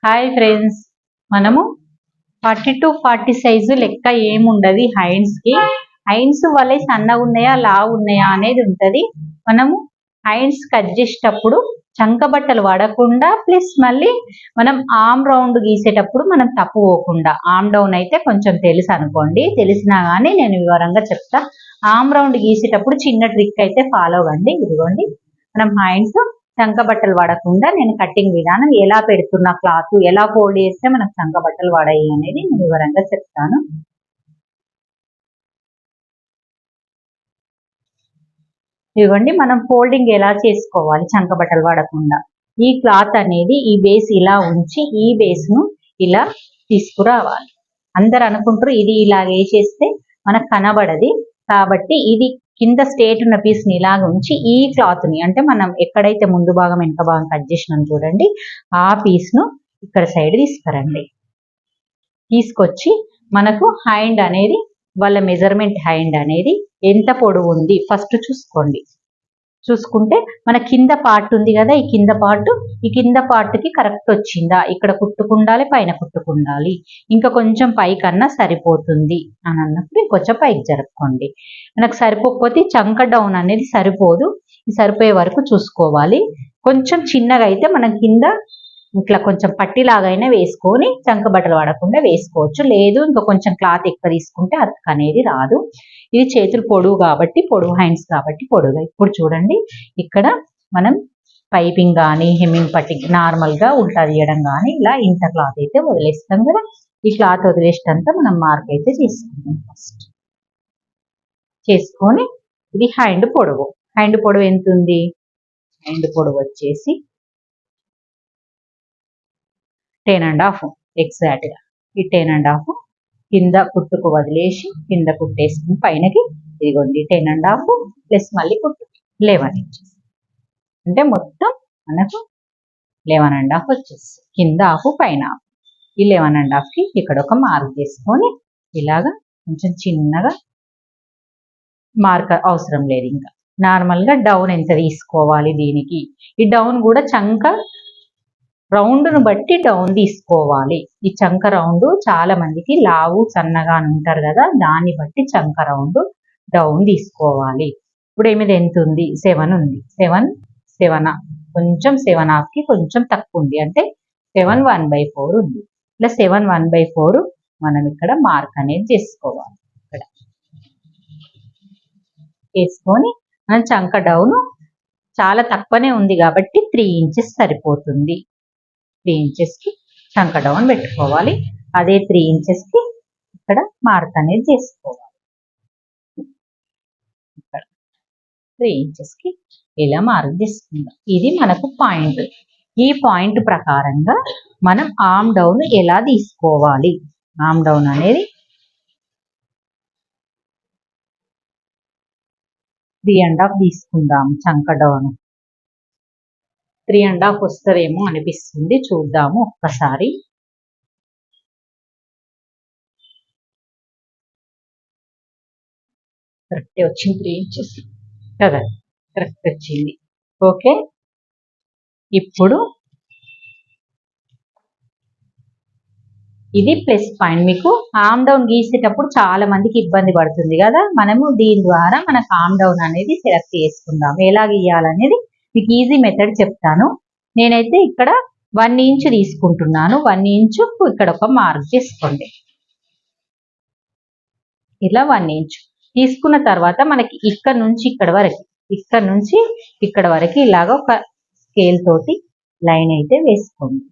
Hi friends, మనము 40 to 40 size లెక్క ఏముండదు హ్యాండ్స్కి. హ్యాండ్స్ వాళ్ళే సన్నగా ఉన్నాయా లావు ఉన్నాయా అనేది ఉంటుంది. మనము హ్యాండ్స్ కట్ చేసేటప్పుడు చంక బట్టలు వాడకుండా, ప్లస్ మళ్ళీ మనం ఆమ్ రౌండ్ గీసేటప్పుడు మనం తప్పు పోకుండా, ఆమ్ డౌన్ అయితే కొంచెం తెలుసు అనుకోండి, తెలిసినా కానీ నేను వివరంగా చెప్తా. ఆమ్ రౌండ్ గీసేటప్పుడు చిన్న ట్రిక్ అయితే ఫాలో అవ్వండి. ఇదిగోండి, మనం హ్యాండ్స్ చంక బట్టలు వాడకుండా నేను కటింగ్ విధానం ఎలా పెడుతున్నా, క్లాత్ ఎలా ఫోల్డ్ చేస్తే మనకు చంక బట్టలు వాడాయి అనేది నేను వివరంగా చెప్తాను. ఇవ్వండి, మనం ఫోల్డింగ్ ఎలా చేసుకోవాలి చంక బట్టలు వాడకుండా. ఈ క్లాత్ అనేది ఈ బేస్ ఇలా ఉంచి ఈ బేస్ ను ఇలా తీసుకురావాలి. అందరు అనుకుంటారు ఇది ఇలా వేసేస్తే మనకు కనబడది, కాబట్టి ఇది కింద స్ట్రేట్ ఉన్న పీస్ ని ఇలాగ ఉంచి ఈ క్లాత్ ని, అంటే మనం ఎక్కడైతే ముందు భాగం వెనక భాగం కట్ చేసినాం చూడండి, ఆ పీస్ ను ఇక్కడ సైడ్ తీసుకురండి. తీసుకొచ్చి మనకు హ్యాండ్ అనేది, వాళ్ళ మెజర్మెంట్ హ్యాండ్ అనేది ఎంత పొడవు ఉంది ఫస్ట్ చూసుకోండి. చూసుకుంటే మన కింద పార్ట్ ఉంది కదా, ఈ కింద పార్ట్కి కరెక్ట్ వచ్చిందా, ఇక్కడ కుట్టుకుండాలి, పైన కుట్టుకుండాలి, ఇంకా కొంచెం పైకన్నా సరిపోతుంది అని అన్నప్పుడు ఇంకొంచెం పైకి జరుపుకోండి. మనకు సరిపోకపోతే చంక డౌన్ అనేది సరిపోదు, సరిపోయే వరకు చూసుకోవాలి. కొంచెం చిన్నగా అయితే మనం కింద ఇట్లా కొంచెం పట్టిలాగైనా వేసుకొని చంక బట్టలు వాడకుండా వేసుకోవచ్చు. లేదు ఇంకా కొంచెం క్లాత్ ఎక్కువ తీసుకుంటే అతుకు అనేది రాదు. ఇది చేతులు పొడవు కాబట్టి, పొడవు హ్యాండ్స్ కాబట్టి పొడవుగా. ఇప్పుడు చూడండి, ఇక్కడ మనం పైపింగ్ కానీ హెమ్మింగ్ పట్టి నార్మల్గా ఉల్టా తీయడం కానీ ఇలా ఇంత క్లాత్ అయితే వదిలేస్తాం కదా, ఈ క్లాత్ వదిలేసినంత మనం మార్క్ అయితే చేసుకుంటాం. ఫస్ట్ చేసుకొని ఇది హ్యాండ్ పొడవు ఎంత ఉంది, హ్యాండ్ పొడవు వచ్చేసి 10.5 ఎగ్జాక్ట్గా. ఈ 10.5 కింద కుట్టుకు వదిలేసి కింద కుట్టేసుకుని పైనకి ఇదిగోండి 10.5 ప్లస్ మళ్ళీ కుట్టు 11 ఇంచెస్, అంటే మొత్తం మనకు 11.5 వచ్చేసి కింద హాఫ్ పైన హాఫ్. ఈ 11.5కి ఇక్కడ ఒక మార్క్ చేసుకొని ఇలాగా కొంచెం చిన్నగా, మార్క్ అవసరం లేదు, ఇంకా నార్మల్గా డౌన్ ఎంత తీసుకోవాలి దీనికి. ఈ డౌన్ కూడా చంక రౌండ్ను బట్టి డౌన్ తీసుకోవాలి. ఈ చంక రౌండ్ చాలా మందికి లావు సన్నగా ఉంటారు కదా, దాన్ని బట్టి చంక రౌండ్ డౌన్ తీసుకోవాలి. ఇప్పుడు ఏమిది ఎంత ఉంది, 7 ఉంది. 7 కొంచెం 7.5కి కొంచెం తక్కువ ఉంది, అంటే 7 1/4 ఉంది. ఇలా 7 1/4 మనం ఇక్కడ మార్క్ అనేది చేసుకోవాలి. ఇక్కడ వేసుకొని మనం చంక డౌన్ చాలా తక్కువనే ఉంది కాబట్టి 3 ఇంచెస్ సరిపోతుంది. 3 ఇంచెస్కి చంక డౌన్ పెట్టుకోవాలి. అదే 3 ఇంచెస్కి ఇక్కడ మార్క్ అనేది చేసుకోవాలి. ఇక్కడ 3 ఇంచెస్కి ఇలా మార్క్ చేసుకుందాం. ఇది మనకు పాయింట్. ఈ పాయింట్ ప్రకారంగా మనం ఆర్మ్ డౌన్ ఎలా తీసుకోవాలి. ఆర్మ్ డౌన్ అనేది 3.5 తీసుకుందాం. చంక డౌన్ 3.5 వస్తుందేమో అనిపిస్తుంది, చూద్దాము ఒక్కసారి. కరెక్ట్ వచ్చింది, 3 ఇంచెస్ కదా, కరెక్ట్ వచ్చింది. ఓకే, ఇప్పుడు ఇది ప్లస్ పాయింట్. మీకు ఆర్మ్ డౌన్ గీసేటప్పుడు చాలా మందికి ఇబ్బంది పడుతుంది కదా, మనము దీని ద్వారా మనకు ఆర్మ్ డౌన్ అనేది సెలెక్ట్ చేసుకుందాం. ఎలా గీయాలనేది మీకు ఈజీ మెథడ్ చెప్తాను. నేనైతే ఇక్కడ 1 ఇంచ్ తీసుకుంటున్నాను. 1 ఇంచు ఇక్కడ ఒక మార్క్ చేసుకోండి. ఇలా 1 ఇంచ్ తీసుకున్న తర్వాత మనకి ఇక్కడ నుంచి ఇక్కడ వరకు ఇలాగ ఒక స్కేల్ తోటి లైన్ అయితే వేసుకోండి.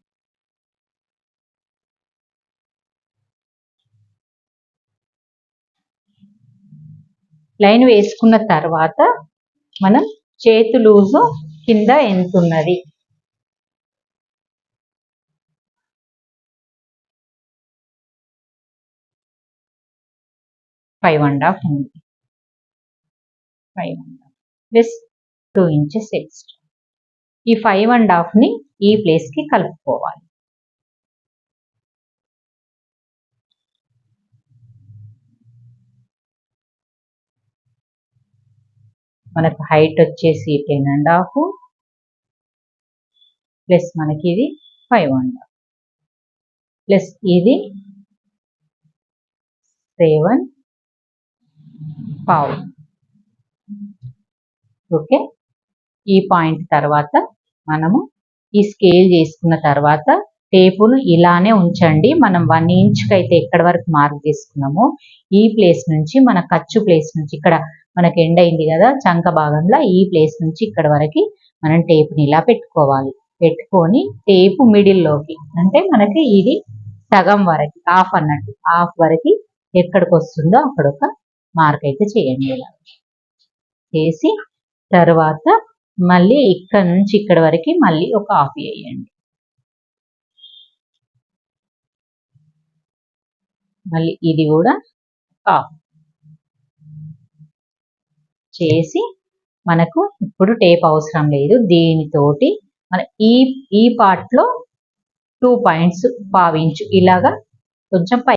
లైన్ వేసుకున్న తర్వాత మనం చేతు లూజు కింద ఎంత ఉన్నది, 5.5 ఉంది. 5.5 ప్లస్ 2 ఇంచెస్ ఎక్స్ట్రా. ఈ 5.5ని ఈ ప్లేస్కి కలుపుకోవాలి. మనకు హైట్ వచ్చేసి 10.5 ప్లస్ మనకి ఇది 5.5. ప్లస్ ఇది 7.5. ఓకే, ఈ పాయింట్ తర్వాత మనము ఈ స్కేల్ చేసుకున్న తర్వాత టేపును ఇలానే ఉంచండి. మనం 1 ఇంచ్కి అయితే ఎక్కడి వరకు మార్క్ చేసుకున్నామో ఈ ప్లేస్ నుంచి మన ఖర్చు ప్లేస్ నుంచి ఇక్కడ మనకి ఎండ్ అయింది కదా చంక భాగంలో, ఈ ప్లేస్ నుంచి ఇక్కడ వరకు మనం టేపుని ఇలా పెట్టుకోవాలి. పెట్టుకొని టేపు మిడిల్లోకి అంటే మనకి ఇది సగం వరకు హాఫ్ అన్నట్టు, హాఫ్ వరకు ఎక్కడికి వస్తుందో అక్కడ ఒక మార్క్ అయితే చేయండి. ఇలా చేసి తర్వాత మళ్ళీ ఇక్కడ నుంచి ఇక్కడ వరకు మళ్ళీ ఒక హాఫ్ వేయండి. మళ్ళీ ఇది కూడా హాఫ్ చేసి మనకు ఇప్పుడు టేప్ అవసరం లేదు. దీనితోటి మన ఈ పార్ట్లో 2 పాయింట్స్ 1/2 ఇంచు ఇలాగా కొంచెం